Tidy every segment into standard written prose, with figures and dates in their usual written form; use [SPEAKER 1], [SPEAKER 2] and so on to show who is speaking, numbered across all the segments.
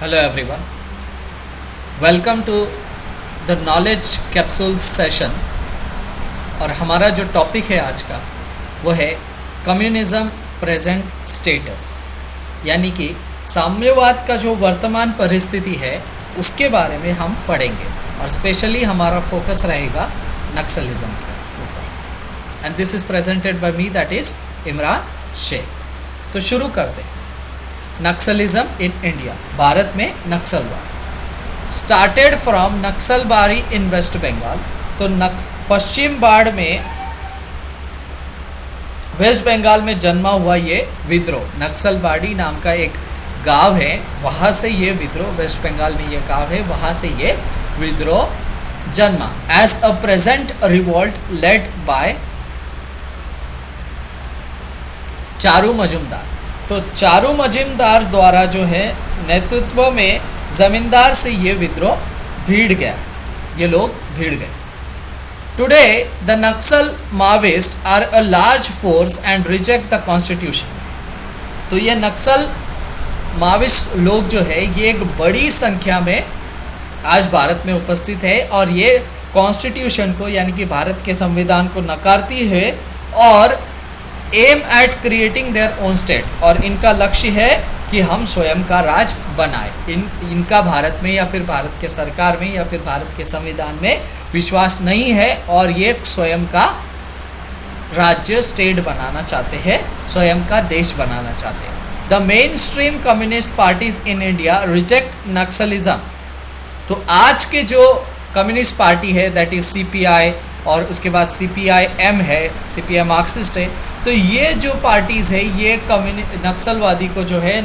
[SPEAKER 1] Hello everyone, welcome to the knowledge capsule session. और हमारा जो टॉपिक है आज का वो है कम्युनिज्म प्रेजेंट स्टेटस, यानी कि साम्यवाद का जो वर्तमान परिस्थिति है उसके बारे में हम पढ़ेंगे और स्पेशली हमारा फोकस रहेगा नक्सलिज्म के ऊपर। And this is presented by me, that is Imran Shaikh. तो शुरू करते हैं। नक्सलिज्म इन इंडिया, भारत में नक्सलवाद started from Naxalbari in West Bengal. तो पश्चिम बाड़ में वेस्ट बंगाल में जन्मा हुआ ये विद्रोह, नक्सलबाड़ी नाम का एक गांव है, वहाँ से ये विद्रोह, वेस्ट बंगाल में ये गांव है, वहाँ से ये विद्रोह जन्मा as a present revolt led by Charu Majumdar. तो चारू मजुमदार द्वारा जो है नेतृत्व में जमींदार से ये विद्रोह भिड़ गया, ये लोग भिड़ गए। Today the Naxal Maoist are a large force and reject the constitution. तो ये नक्सल माओइस्ट लोग जो है ये एक बड़ी संख्या में आज भारत में उपस्थित है और ये कॉन्स्टिट्यूशन को यानी कि भारत के संविधान को नकारती है और aim at creating their own state, और इनका लक्ष्य है कि हम स्वयं का राज बनाए। इनका भारत में या फिर भारत के सरकार में या फिर भारत के संविधान में विश्वास नहीं है और ये स्वयं का राज्य स्टेट बनाना चाहते हैं, स्वयं का देश बनाना चाहते हैं। The main stream communist parties in India reject Naxalism. तो आज के जो कम्युनिस्ट पार्टी है दैट इज सीपीआई और उसके बाद सीपीआई-एम है, सीपीआई मार्क्सिस्ट है। तो ये जो पार्टीज़ है ये नक्सलवादी को जो है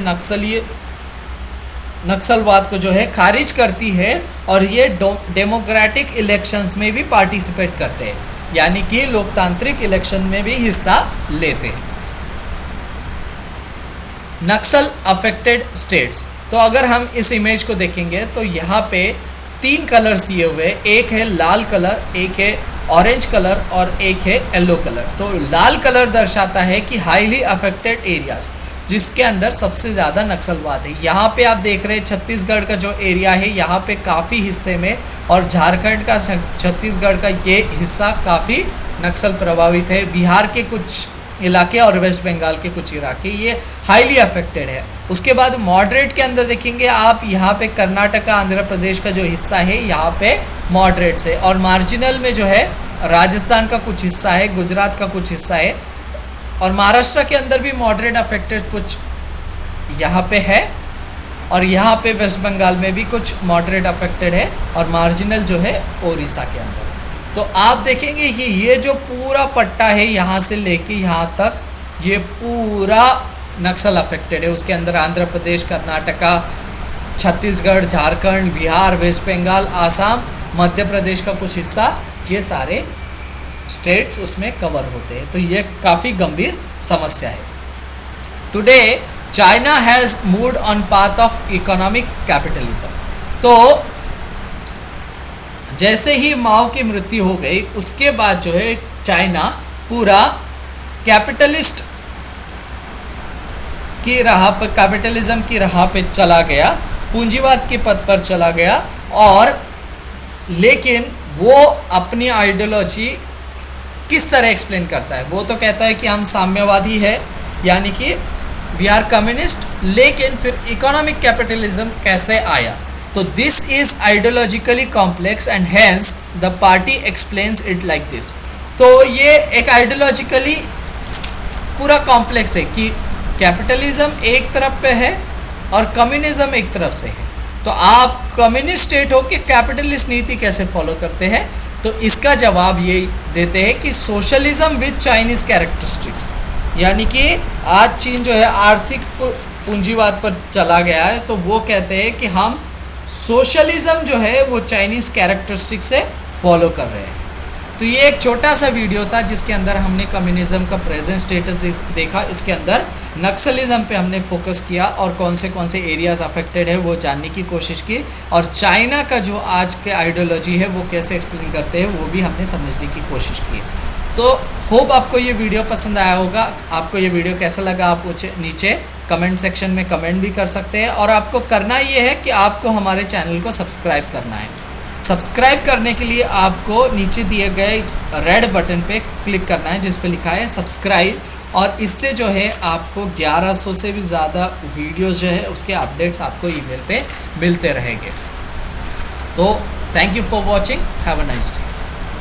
[SPEAKER 1] नक्सलवाद को जो है खारिज करती है और ये डेमोक्रेटिक इलेक्शंस में भी पार्टिसिपेट करते हैं, यानी कि लोकतांत्रिक इलेक्शन में भी हिस्सा लेते हैं। नक्सल अफेक्टेड स्टेट्स। तो अगर हम इस इमेज को देखेंगे तो यहाँ पे 3 कलर्स दिए हुए, एक है लाल कलर, एक है ऑरेंज कलर और एक है येलो कलर। तो लाल कलर दर्शाता है कि हाईली अफेक्टेड एरियाज, जिसके अंदर सबसे ज़्यादा नक्सलवाद है। यहाँ पे आप देख रहे हैं छत्तीसगढ़ का जो एरिया है यहाँ पे काफ़ी हिस्से में, और झारखंड का छत्तीसगढ़ का ये हिस्सा काफ़ी नक्सल प्रभावित है। बिहार के कुछ इलाके और वेस्ट बंगाल के कुछ इलाके ये हाईली अफेक्टेड है। उसके बाद मॉडरेट के अंदर देखेंगे आप, यहाँ पे कर्नाटका आंध्र प्रदेश का जो हिस्सा है यहाँ पे मॉडरेट से, और मार्जिनल में जो है राजस्थान का कुछ हिस्सा है, गुजरात का कुछ हिस्सा है, और महाराष्ट्र के अंदर भी मॉडरेट अफेक्टेड कुछ यहाँ पे है, और यहाँ पे वेस्ट बंगाल में भी कुछ मॉडरेट अफेक्टेड है, और मार्जिनल जो है ओडिशा के अंदर। तो आप देखेंगे कि ये जो पूरा पट्टा है यहाँ से लेके यहाँ तक ये पूरा नक्सल अफेक्टेड है। उसके अंदर आंध्र प्रदेश, कर्नाटका, छत्तीसगढ़, झारखंड, बिहार, वेस्ट बंगाल, आसाम, मध्य प्रदेश का कुछ हिस्सा, ये सारे स्टेट्स उसमें कवर होते हैं। तो ये काफ़ी गंभीर समस्या है। Today China has moved on path of economic capitalism. तो जैसे ही माओ की मृत्यु हो गई उसके बाद जो है चाइना पूरा कैपिटलिस्ट की राह पर, कैपिटलिज्म की राह पे चला गया, पूंजीवाद के पद पर चला गया। और लेकिन वो अपनी आइडियोलॉजी किस तरह एक्सप्लेन करता है? वो तो कहता है कि हम साम्यवादी है, यानी कि वी आर कम्युनिस्ट, लेकिन फिर इकोनॉमिक कैपिटलिज्म कैसे आया? तो this is ideologically complex and hence the party explains it like this. तो ये एक आइडियोलॉजिकली पूरा कॉम्प्लेक्स है कि कैपिटलिज्म एक तरफ पे है और कम्युनिज्म एक तरफ से है। तो आप कम्युनिस्ट स्टेट हो कि कैपिटलिस्ट नीति कैसे फॉलो करते हैं? तो इसका जवाब ये देते हैं कि सोशलिज्म विद चाइनीज कैरेक्टरिस्टिक्स, यानी कि आज चीन जो है आर्थिक पूंजीवाद पर चला गया है, तो वो कहते हैं कि हम सोशलिज्म जो है वो चाइनीज कैरेक्टरिस्टिक से फॉलो कर रहे हैं। तो ये एक छोटा सा वीडियो था जिसके अंदर हमने कम्युनिज्म का प्रेजेंट स्टेटस देखा। इसके अंदर नक्सलिज्म पे हमने फोकस किया और कौन से एरियाज अफेक्टेड है वो जानने की कोशिश की, और चाइना का जो आज के आइडियोलॉजी है वो कैसे एक्सप्लेन करते हैं वो भी हमने समझने की कोशिश की। तो होप आपको ये वीडियो पसंद आया होगा। आपको ये वीडियो कैसा लगा आप नीचे कमेंट सेक्शन में कमेंट भी कर सकते हैं। और आपको करना ये है कि आपको हमारे चैनल को सब्सक्राइब करना है। सब्सक्राइब करने के लिए आपको नीचे दिए गए रेड बटन पे क्लिक करना है जिस पे लिखा है सब्सक्राइब, और इससे जो है आपको 1100 से भी ज़्यादा वीडियोस जो है उसके अपडेट्स आपको ईमेल पे मिलते रहेंगे। तो thank you for watching, have a nice day.